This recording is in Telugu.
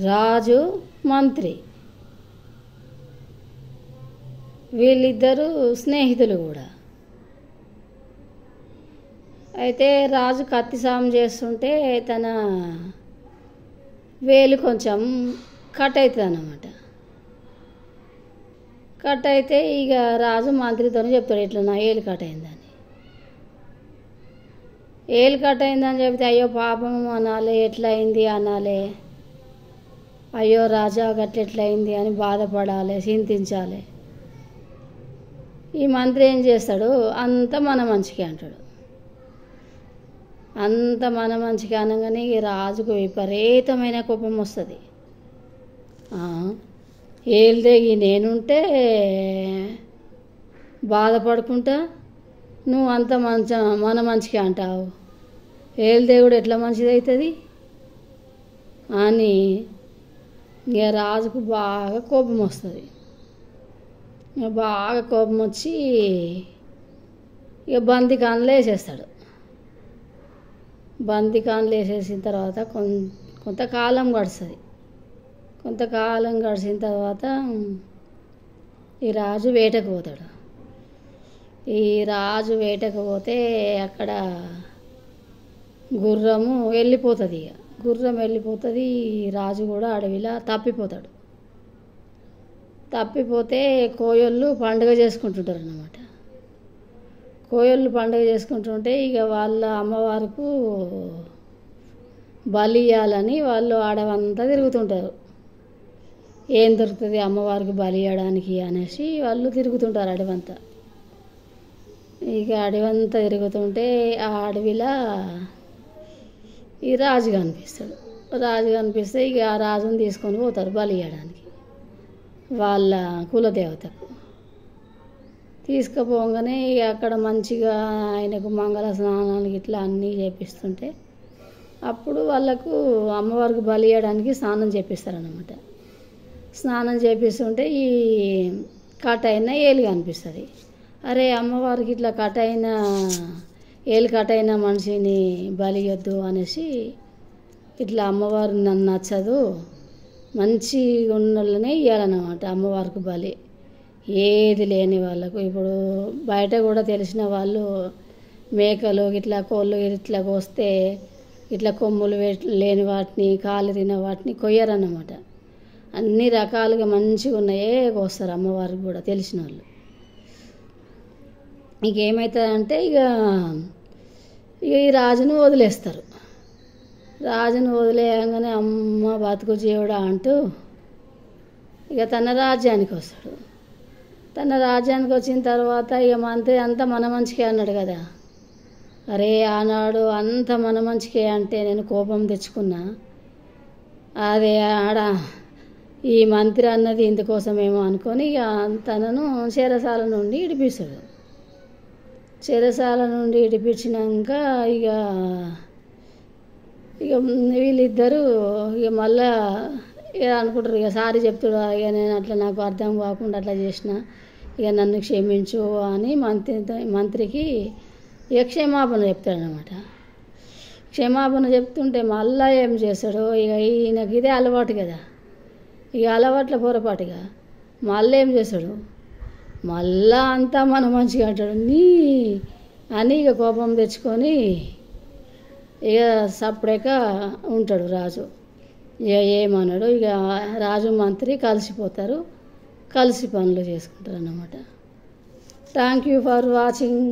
రాజు మంత్రి వీళ్ళిద్దరూ స్నేహితులు కూడా. అయితే రాజు కత్తి సాము చేస్తుంటే తన వేలు కొంచెం కట్ అవుతుంది అన్నమాట. కట్ అయితే ఇక రాజు మంత్రితో చెప్తాడు, ఇట్లా నా ఏలు కట్ అయిందని. ఏలు కట్ అయిందని చెప్తే అయ్యో పాపం అనాలి, ఎట్లా అయింది అనాలి, అయ్యో రాజా గట్ల ఎట్లా అయింది అని బాధపడాలి, చింతించాలి. ఈ మంత్రి ఏం చేస్తాడు, అంత మన మంచికి అంటాడు. అంత మన మంచికి అనగానే ఈ రాజుకు విపరీతమైన కోపం వస్తుంది. ఏళ్ళదేగి నేనుంటే బాధపడుకుంటా, నువ్వు అంత మన మంచికి అంటావు, ఏళ్ళదేవుడు ఎట్లా మంచిది అవుతుంది అని ఇక రాజుకు బాగా కోపం వస్తుంది. ఇక బాగా కోపం వచ్చి ఇక బందికాన్లు వేసేస్తాడు. బందికాన్లు వేసేసిన తర్వాత కొంతకాలం గడుస్తుంది. కొంతకాలం గడిచిన తర్వాత ఈ రాజు వేటకు పోతాడు. ఈ రాజు వేటకు పోతే అక్కడ గుర్రము వెళ్ళిపోతుంది. ఇక గుర్రం వెళ్ళిపోతుంది, రాజు కూడా అడవిలో తప్పిపోతాడు. తప్పిపోతే కోయళ్ళు పండుగ చేసుకుంటుంటారు అన్నమాట. కోయళ్ళు పండుగ చేసుకుంటుంటే ఇక వాళ్ళ అమ్మవారికి బలి ఇవ్వాలని వాళ్ళు అడవంతా తిరుగుతుంటారు. ఏం దొరుకుతుంది అమ్మవారికి బలి ఇవ్వడానికి అనేసి వాళ్ళు తిరుగుతుంటారు అడవంతా. ఇక అడవంతా తిరుగుతుంటే ఆ అడవిలో ఈ రాజు కనిపిస్తాడు. రాజు కనిపిస్తే ఇక ఆ రాజుని తీసుకొని పోతారు బలి ఇవ్వడానికి వాళ్ళ కులదేవతకు. తీసుకుపోగానే ఇక అక్కడ మంచిగా ఆయనకు మంగళ స్నానాలు ఇట్లా అన్నీ చేపిస్తుంటే అప్పుడు వాళ్ళకు అమ్మవారికి బలి ఇవ్వడానికి స్నానం చేపిస్తారన్నమాట. స్నానం చేపిస్తుంటే ఈ కట్ అయిన ఏలు కనిపిస్తుంది. అరే అమ్మవారికి ఇట్లా కట్ అయిన ఏలు కట్ అయిన మనిషిని బలి ఇవ్వద్దు అనేసి, ఇట్లా అమ్మవారు నన్ను నచ్చదు, మంచి ఉన్నోళ్ళనే ఇవ్వాలన్నమాట అమ్మవారికి బలి. ఏది లేని వాళ్ళకు, ఇప్పుడు బయట కూడా తెలిసిన వాళ్ళు మేకలు ఇట్లా కోళ్ళు ఇట్లా కోస్తే ఇట్లా కొమ్ములు లేని వాటిని కాలిరిన వాటిని కొయ్యరన్నమాట. అన్ని రకాలుగా మంచిగా ఉన్నాయే కోస్తారు అమ్మవారికి కూడా తెలిసిన వాళ్ళు. ఇంకేమవుతుందంటే ఇక ఈ రాజును వదిలేస్తారు. రాజును వదిలేయగానే అమ్మ బతుకు జీవుడా అంటూ ఇక తన రాజ్యానికి వస్తాడు. తన రాజ్యానికి వచ్చిన తర్వాత ఇక మంత్రి అంతా మన మంచికే అన్నాడు కదా. అరే ఆనాడు అంత మన మంచికే అంటే నేను కోపం తెచ్చుకున్నా, అదే ఆడ ఈ మంత్రి అన్నది ఇందుకోసమేమో అనుకొని ఇక తనను చెరసాల నుండి ఇడిపిస్తాడు. చెరసాల నుండి ఇడిపించినాక ఇక ఇక వీళ్ళిద్దరూ ఇక మళ్ళా ఇక అనుకుంటారు, ఇక సారీ చెప్తాడు, ఇక నేను అట్లా నాకు అర్థం కాకుండా అట్లా చేసిన, ఇక నన్ను క్షమించు అని మంత్రికి ఇక క్షమాపణ చెప్తాడనమాట. క్షమాపణ చెప్తుంటే మళ్ళా ఏం చేస్తాడు, ఇక ఈయనకి ఇదే అలవాటు కదా, ఇక అలవాట్ల పొరపాటుగా మళ్ళీ ఏం చేస్తాడు, మళ్ళా అంతా మనం మంచిగా అంటాడు నీ అని ఇక కోపం తెచ్చుకొని ఇక సపరేట్గా ఉంటాడు రాజు. ఇక ఏమన్నాడు, ఇక రాజు మంత్రి కలిసిపోతారు, కలిసి పనులు చేసుకుంటారు అన్నమాట. Thank you for watching.